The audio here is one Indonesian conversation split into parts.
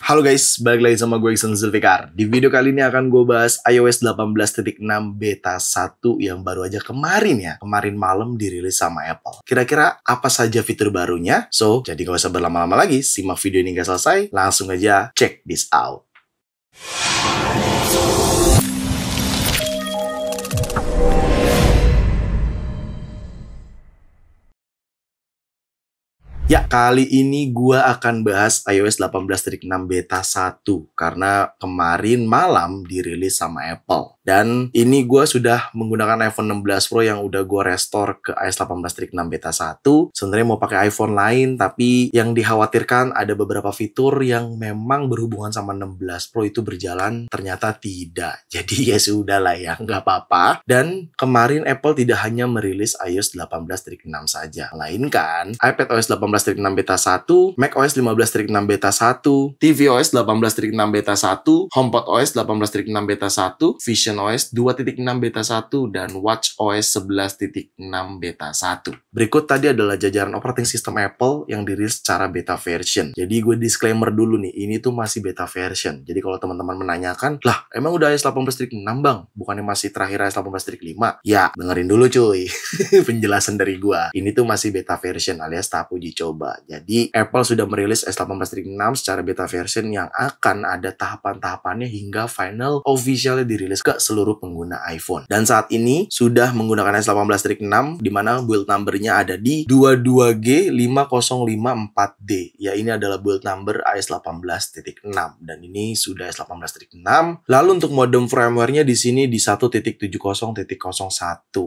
Halo guys, balik lagi sama gue Iksan Zulfikar. Di video kali ini akan gue bahas iOS 18.6 beta 1 yang baru aja kemarin malam dirilis sama Apple. Kira-kira apa saja fitur barunya? So, jadi gak usah berlama-lama lagi, simak video ini hingga selesai, langsung aja check this out. Ya, kali ini gue akan bahas iOS 18.6 beta 1 karena kemarin malam dirilis sama Apple. Dan ini gue sudah menggunakan iPhone 16 Pro yang udah gue restore ke iOS 18.6 beta 1. Sebenarnya mau pakai iPhone lain, tapi yang dikhawatirkan ada beberapa fitur yang memang berhubungan sama 16 Pro itu berjalan, ternyata tidak. Jadi ya sudah lah ya, nggak apa-apa. Dan kemarin Apple tidak hanya merilis iOS 18.6 saja, melainkan iPadOS 18.6 beta 1, macOS 15.6 beta 1, tvOS 18.6 beta 1, HomePodOS 18.6 beta 1, visionOS 2.6 beta 1, dan watchOS 11.6 beta 1. Berikut tadi adalah jajaran operating system Apple yang dirilis secara beta version. Jadi gue disclaimer dulu nih, ini tuh masih beta version. Jadi kalau teman-teman menanyakan, lah emang udah iOS 18.6 bang? Bukannya masih terakhir iOS 18.5? Ya, dengerin dulu cuy. Penjelasan dari gue. Ini tuh masih beta version alias tahap uji coba. Jadi Apple sudah merilis iOS 18.6 secara beta version yang akan ada tahapan-tahapannya hingga final officialnya dirilis ke seluruh pengguna iPhone. Dan saat ini sudah menggunakan iOS 18.6 di mana build numbernya ada di 22G5054D. Ya, ini adalah build number iOS 18.6 dan ini sudah iOS 18.6. Lalu untuk modem firmware-nya di sini di 1.70.01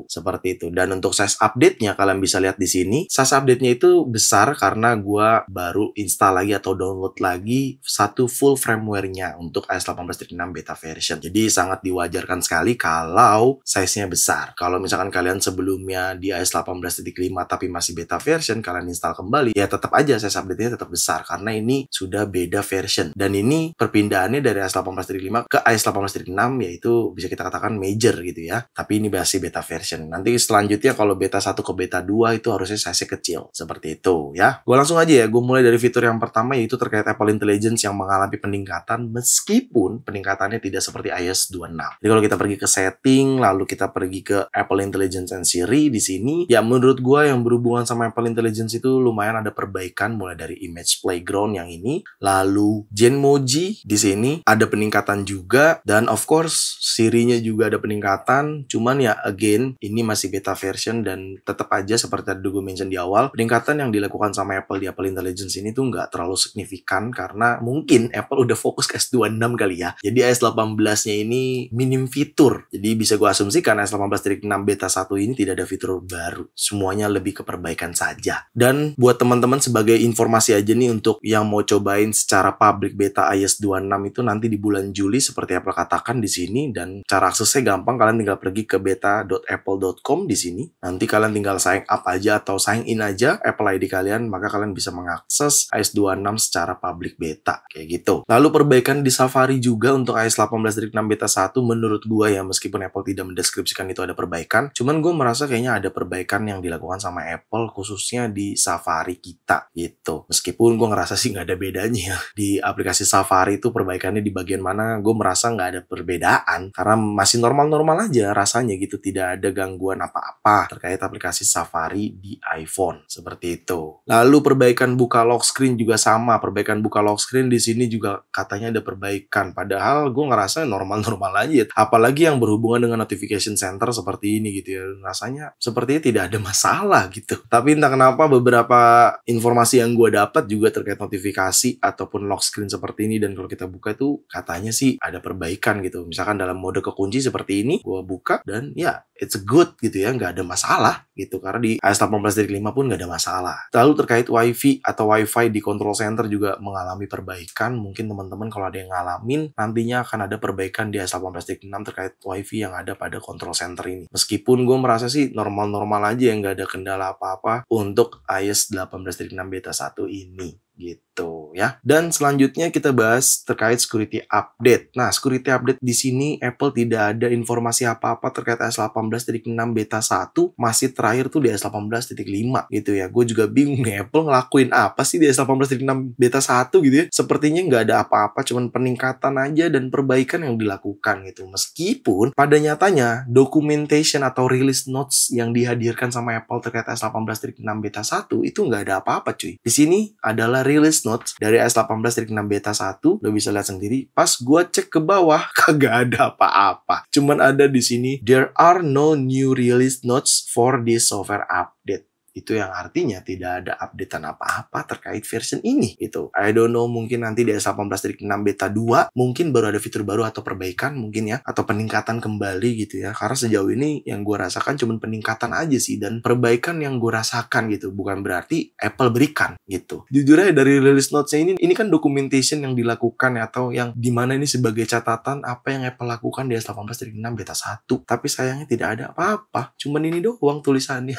seperti itu. Dan untuk size update-nya kalian bisa lihat di sini. Size update-nya itu besar karena gue baru install lagi atau download lagi satu full firmware-nya untuk iOS 18.6 beta version. Jadi sangat diwajarkan sekali kalau size-nya besar. Kalau misalkan kalian sebelumnya di iOS 18.5 tapi masih beta version, kalian install kembali, ya tetap aja size update-nya tetap besar karena ini sudah beda version. Dan ini perpindahannya dari iOS 18.5 ke iOS 18.6 yaitu bisa kita katakan major gitu ya. Tapi ini masih beta version. Nanti selanjutnya kalau beta 1 ke beta 2 itu harusnya size-nya kecil. Seperti itu ya. Gue langsung aja ya, gue mulai dari fitur yang pertama yaitu terkait Apple Intelligence yang mengalami peningkatan meskipun peningkatannya tidak seperti iOS 26. Jadi kalau kita pergi ke setting, lalu kita pergi ke Apple Intelligence and Siri di sini, ya menurut gue yang berhubungan sama Apple Intelligence itu lumayan ada perbaikan mulai dari Image Playground yang ini, lalu Genmoji di sini ada peningkatan juga, dan of course Siri-nya juga ada peningkatan. Cuman ya again ini masih beta version dan tetap aja seperti tadi gue mention di awal, peningkatan yang dilakukan sama Apple di Apple Intelligence ini tuh nggak terlalu signifikan karena mungkin Apple udah fokus ke S26 kali ya. Jadi iOS 18-nya ini minim fitur. Jadi bisa gue asumsikan iOS 18.6 beta 1 ini tidak ada fitur baru. Semuanya lebih ke perbaikan saja. Dan buat teman-teman sebagai informasi aja nih untuk yang mau cobain secara public beta iOS 26 itu nanti di bulan Juli seperti Apple katakan di sini, dan cara aksesnya gampang, kalian tinggal pergi ke beta.apple.com di sini. Nanti kalian tinggal sign up aja atau sign in aja Apple ID kalian, maka kalian bisa mengakses iOS 26 secara public beta kayak gitu. Lalu perbaikan di Safari juga untuk iOS 18.6 beta 1 menurut gua ya, meskipun Apple tidak mendeskripsikan itu ada perbaikan, cuman gue merasa kayaknya ada perbaikan yang dilakukan sama Apple khususnya di Safari kita gitu. Meskipun gue ngerasa sih nggak ada bedanya ya. Di aplikasi Safari itu perbaikannya di bagian mana gue merasa nggak ada perbedaan karena masih normal-normal aja rasanya gitu, tidak ada gangguan apa-apa terkait aplikasi Safari di iPhone seperti itu. Lalu perbaikan buka lock screen juga sama, perbaikan buka lock screen di sini juga katanya ada perbaikan, padahal gue ngerasa normal-normal aja. Apalagi yang berhubungan dengan notification center seperti ini gitu ya, rasanya sepertinya tidak ada masalah gitu. Tapi entah kenapa beberapa informasi yang gue dapat juga terkait notifikasi ataupun lock screen seperti ini, dan kalau kita buka itu katanya sih ada perbaikan gitu. Misalkan dalam mode kekunci seperti ini, gue buka dan ya it's good gitu ya, nggak ada masalah gitu, karena di iOS 18.5 pun nggak ada masalah. Lalu terkait WiFi atau Wi-Fi di control center juga mengalami perbaikan. Mungkin teman-teman kalau ada yang ngalamin, nantinya akan ada perbaikan di iOS 18.6 terkait WiFi yang ada pada control center ini. Meskipun gue merasa sih normal-normal aja, yang nggak ada kendala apa-apa untuk iOS 18.6 beta 1 ini gitu ya. Dan selanjutnya kita bahas terkait security update. Nah, security update di sini Apple tidak ada informasi apa-apa terkait iOS 18.6 beta 1, masih terakhir tuh di iOS 18.5 gitu ya. Gue juga bingung nih, Apple ngelakuin apa sih di iOS 18.6 beta 1 gitu ya. Sepertinya nggak ada apa-apa, cuman peningkatan aja dan perbaikan yang dilakukan gitu. Meskipun pada nyatanya documentation atau release notes yang dihadirkan sama Apple terkait iOS 18.6 beta 1 itu nggak ada apa-apa cuy. Di sini adalah release notes dari iOS 18.6 beta 1, lo bisa lihat sendiri. Pas gua cek ke bawah kagak ada apa-apa. Cuman ada di sini there are no new release notes for this software update. Itu yang artinya tidak ada updatean apa-apa terkait version ini gitu. I don't know, mungkin nanti di iOS 18.6 beta 2 mungkin baru ada fitur baru atau perbaikan mungkin ya, atau peningkatan kembali gitu ya. Karena sejauh ini yang gue rasakan cuma peningkatan aja sih, dan perbaikan yang gue rasakan gitu, bukan berarti Apple berikan gitu. Jujur aja dari release notes-nya ini kan documentation yang dilakukan ya, atau yang dimana ini sebagai catatan apa yang Apple lakukan di iOS 18.6 beta 1. Tapi sayangnya tidak ada apa-apa, cuman ini doang tulisannya.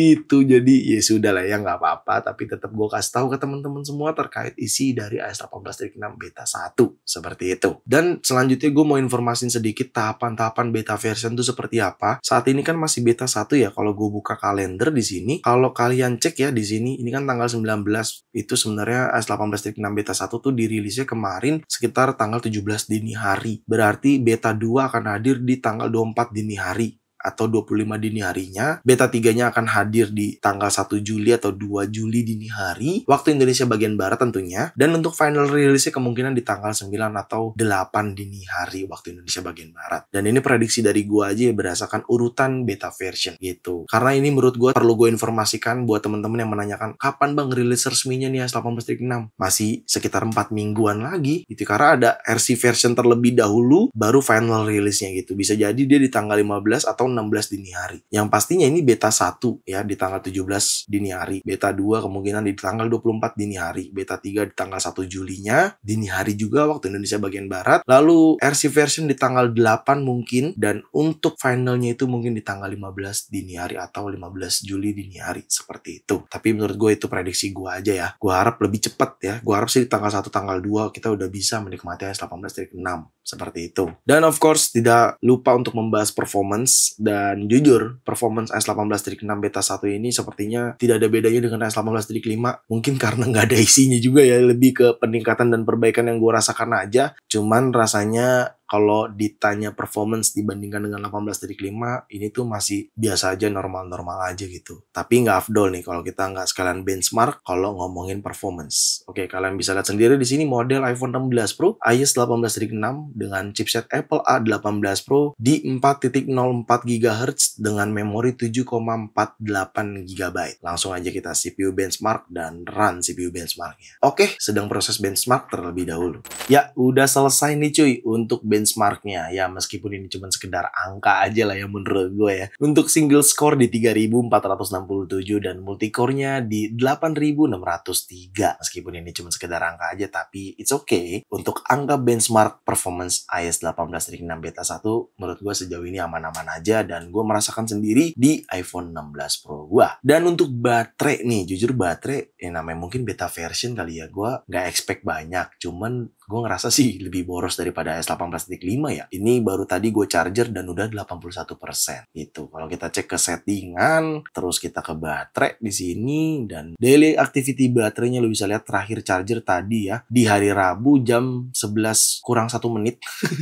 Gitu. Jadi ya sudah lah ya, nggak apa-apa, tapi tetap gue kasih tahu ke teman-teman semua terkait isi dari iOS 18.6 beta 1 seperti itu. Dan selanjutnya gue mau informasin sedikit tahapan-tahapan beta version itu seperti apa. Saat ini kan masih beta 1 ya. Kalau gue buka kalender di sini, kalau kalian cek ya di sini, ini kan tanggal 19, itu sebenarnya iOS 18.6 beta 1 tuh dirilisnya kemarin sekitar tanggal 17 dini hari. Berarti beta 2 akan hadir di tanggal 24 dini hari atau 25 dini harinya. Beta 3-nya akan hadir di tanggal 1 Juli atau 2 Juli dini hari, waktu Indonesia bagian Barat tentunya. Dan untuk final release-nya kemungkinan di tanggal 9 atau 8 dini hari waktu Indonesia bagian Barat. Dan ini prediksi dari gua aja ya, berdasarkan urutan beta version gitu. Karena ini menurut gua perlu gue informasikan buat teman-teman yang menanyakan kapan bang rilis resminya nih iOS 18.6. Masih sekitar 4 mingguan lagi gitu, karena ada RC version terlebih dahulu baru final release-nya gitu. Bisa jadi dia di tanggal 15 atau 16 dini hari. Yang pastinya ini beta 1 ya di tanggal 17 dini hari. Beta 2 kemungkinan di tanggal 24 dini hari. Beta 3 di tanggal 1 Julinya dini hari juga waktu Indonesia bagian Barat. Lalu RC version di tanggal 8 mungkin, dan untuk finalnya itu mungkin di tanggal 15 dini hari atau 15 Juli dini hari, seperti itu. Tapi menurut gue itu prediksi gue aja ya. Gue harap lebih cepat ya. Gue harap sih di tanggal 1 tanggal 2 kita udah bisa menikmati iOS 18.6 seperti itu. Dan of course tidak lupa untuk membahas performance. Dan jujur, performance iOS 18.6 beta 1 ini sepertinya tidak ada bedanya dengan iOS 18.5. Mungkin karena nggak ada isinya juga ya, lebih ke peningkatan dan perbaikan yang gue rasakan aja. Cuman rasanya kalau ditanya performance dibandingkan dengan 18.5, ini tuh masih biasa aja, normal-normal aja gitu. Tapi nggak afdol nih kalau kita nggak sekalian benchmark kalau ngomongin performance. Oke, kalian bisa lihat sendiri di sini model iPhone 16 Pro iOS 18.6 dengan chipset Apple A18 Pro di 4.04 GHz dengan memori 7,48 GB. Langsung aja kita CPU benchmark dan run CPU benchmarknya. Oke, sedang proses benchmark terlebih dahulu. Ya, udah selesai nih cuy untuk benchmarknya. Ya, meskipun ini cuma sekedar angka aja lah ya menurut gue ya. Untuk single score di 3467 dan multicore-nya di 8603. Meskipun ini cuma sekedar angka aja, tapi it's okay. Untuk angka benchmark performance iOS 18.6 beta 1 menurut gue sejauh ini aman-aman aja, dan gue merasakan sendiri di iPhone 16 Pro gue. Dan untuk baterai nih, jujur baterai namanya mungkin beta version kali ya, gue nggak expect banyak, cuman gue ngerasa sih lebih boros daripada iOS 18.5 ya. Ini baru tadi gue charger dan udah 81% gitu. Kalau kita cek ke settingan, terus kita ke baterai di sini, dan daily activity baterainya lo bisa lihat terakhir charger tadi ya di hari Rabu jam 11 kurang 1 menit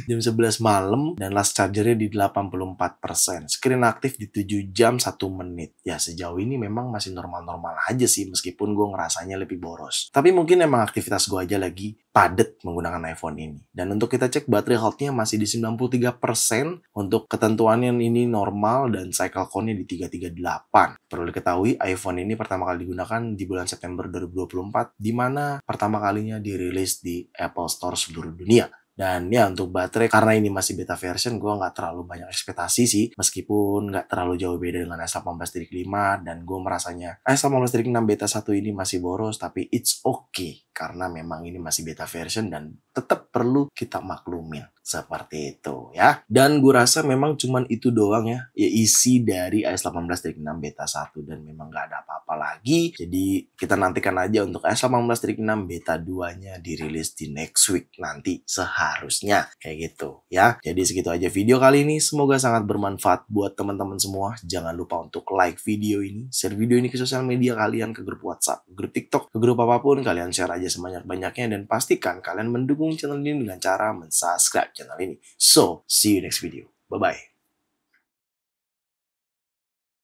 jam 11 malam, dan last chargernya di 84%. Screen aktif di 7 jam 1 menit. Ya sejauh ini memang masih normal-normal aja sih, meskipun gue ngerasanya lebih boros. Tapi mungkin emang aktivitas gue aja lagi padat menggunakan iPhone ini. Dan untuk kita cek baterai health-nya masih di 93%. Untuk ketentuannya ini normal dan cycle count-nya di 338. Perlu diketahui iPhone ini pertama kali digunakan di bulan September 2024, di mana pertama kalinya dirilis di Apple Store seluruh dunia. Dan ya untuk baterai, karena ini masih beta version, gue nggak terlalu banyak ekspektasi sih. Meskipun nggak terlalu jauh beda dengan iOS 18.5, dan gue merasanya iOS 18.6 beta 1 ini masih boros, tapi it's okay. Karena memang ini masih beta version dan tetap perlu kita maklumin. Seperti itu ya. Dan gue rasa memang cuman itu doang ya isi dari iOS 18.6 beta 1 dan memang gak ada apa-apa lagi. Jadi kita nantikan aja untuk iOS 18.6 beta 2-nya dirilis di next week nanti seharusnya. Kayak gitu ya. Jadi segitu aja video kali ini. Semoga sangat bermanfaat buat teman-teman semua. Jangan lupa untuk like video ini, share video ini ke sosial media kalian, ke grup WhatsApp, ke grup TikTok, ke grup apapun. Kalian share aja sebanyak-banyaknya dan pastikan kalian mendukung channel ini dengan cara mensubscribe channel ini. So, see you next video. Bye-bye.